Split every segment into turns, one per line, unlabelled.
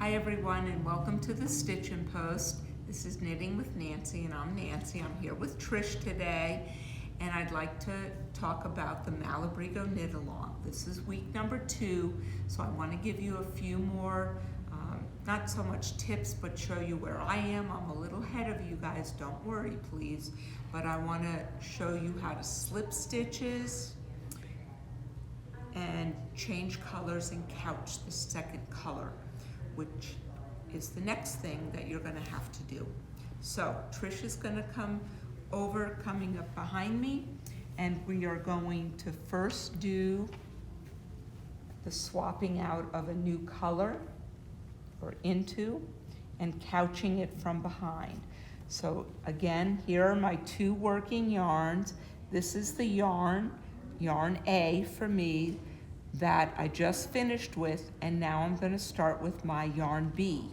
Hi everyone, and welcome to the Stitchin Post. This is Knitting with Nancy, and I'm Nancy. I'm here with Trish today, and I'd like to talk about the Malabrigo knit along. This is week number 2, so I want to give you a few more, not so much tips, but show you where I am. I'm a little ahead of you guys, don't worry please, but I want to show you how to slip stitches and change colors and couch the second color, which is the next thing that you're going to have to do. So Trish is going to coming up behind me, and we are going to first do the swapping out of a new color or into and couching it from behind. So again, here are my 2 working yarns. This is the yarn A for me, that I just finished with, and now I'm going to start with my yarn B.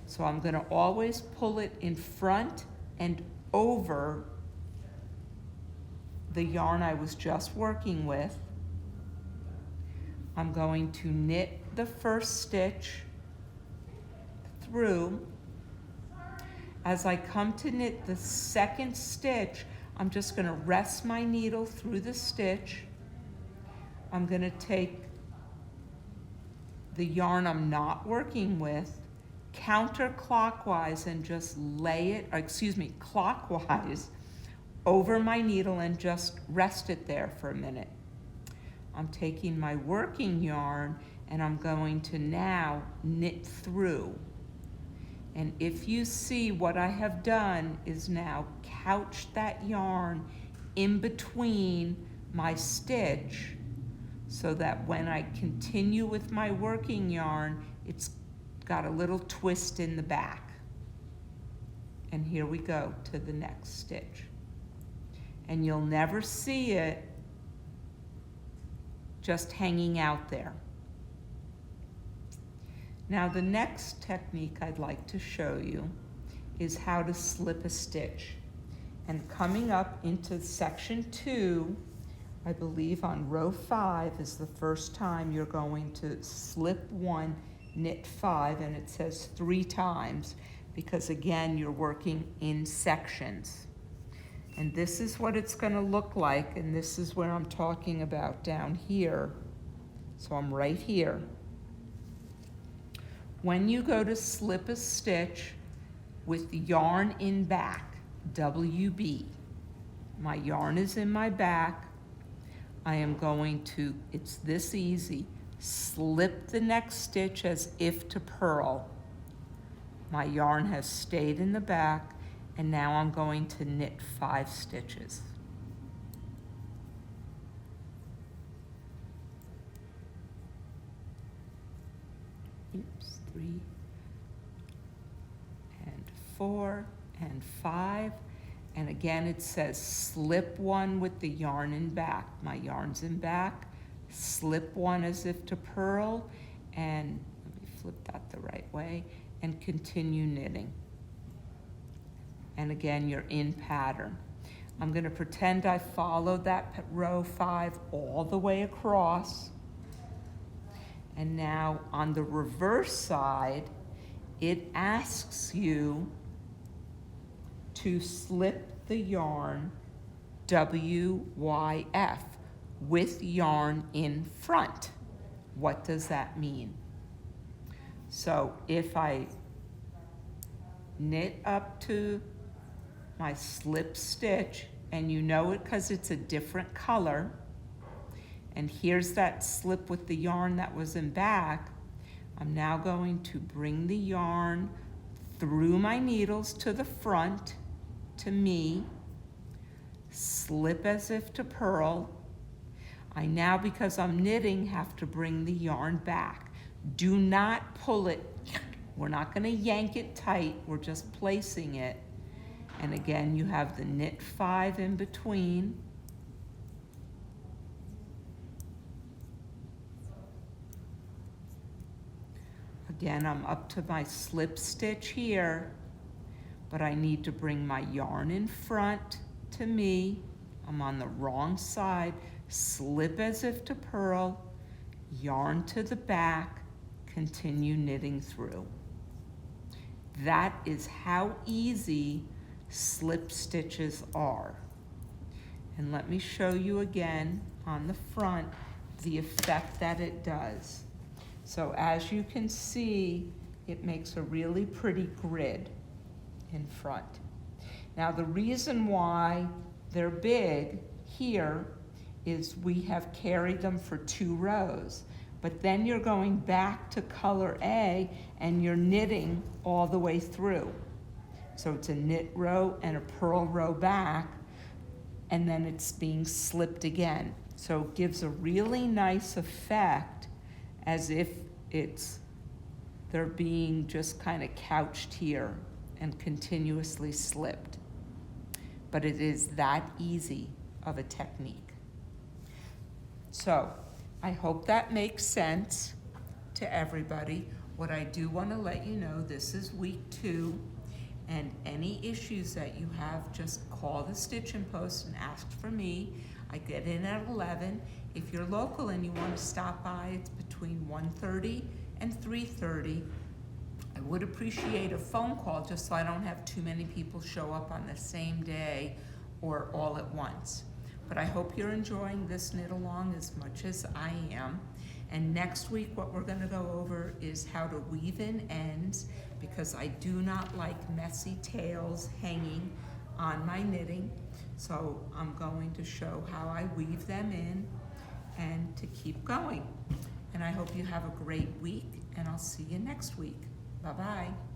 So I'm going to always pull it in front and over the yarn I was just working with. I'm going to knit the first stitch through. As I come to knit the second stitch, I'm just going to rest my needle through the stitch. I'm going to take the yarn I'm not working with counterclockwise and just lay it, clockwise over my needle and just rest it there for a minute. I'm taking my working yarn and I'm going to now knit through. And if you see, what I have done is now couched that yarn in between my stitch, so that when I continue with my working yarn, it's got a little twist in the back. And here we go to the next stitch. And you'll never see it just hanging out there. Now the next technique I'd like to show you is how to slip a stitch. And coming up into section 2, I believe on row 5 is the first time you're going to slip 1, knit 5, and it says 3 times because again you're working in sections. And this is what it's going to look like, and this is where I'm talking about down here. So I'm right here. When you go to slip a stitch with the yarn in back, WB, my yarn is in my back, I am going to, it's this easy, slip the next stitch as if to purl. My yarn has stayed in the back, and now I'm going to knit 5 stitches. Oops, 3 and 4 and 5. And again, it says slip 1 with the yarn in back. My yarn's in back, slip 1 as if to purl, and let me flip that the right way, and continue knitting. And again, you're in pattern. I'm going to pretend I followed that row 5 all the way across. And now on the reverse side, it asks you to slip the yarn WYF with yarn in front. What does that mean? So if I knit up to my slip stitch, and you know it because it's a different color, and here's that slip with the yarn that was in back, I'm now going to bring the yarn through my needles to the front, to me, slip as if to purl. I now, because I'm knitting, have to bring the yarn back. Do not pull it. We're not going to yank it tight. We're just placing it. And again, you have the knit 5 in between. Again, I'm up to my slip stitch here, but I need to bring my yarn in front to me. I'm on the wrong side. Slip as if to purl, yarn to the back, continue knitting through. That is how easy slip stitches are. And let me show you again on the front the effect that it does. So as you can see, it makes a really pretty grid in front. Now the reason why they're big here is we have carried them for 2 rows, but then you're going back to color A and you're knitting all the way through. So it's a knit row and a purl row back, and then it's being slipped again. So it gives a really nice effect as if they're being just kind of couched here and continuously slipped. But it is that easy of a technique. So I hope that makes sense to everybody. What I do want to let you know, this is week 2, and any issues that you have, just call the Stitchin Post and ask for me. I get in at 11. If you're local and you want to stop by, it's between 1:30 and 3:30. I would appreciate a phone call just so I don't have too many people show up on the same day or all at once. But I hope you're enjoying this knit along as much as I am. And next week what we're going to go over is how to weave in ends, because I do not like messy tails hanging on my knitting. So I'm going to show how I weave them in and to keep going. And I hope you have a great week, and I'll see you next week. Bye-bye.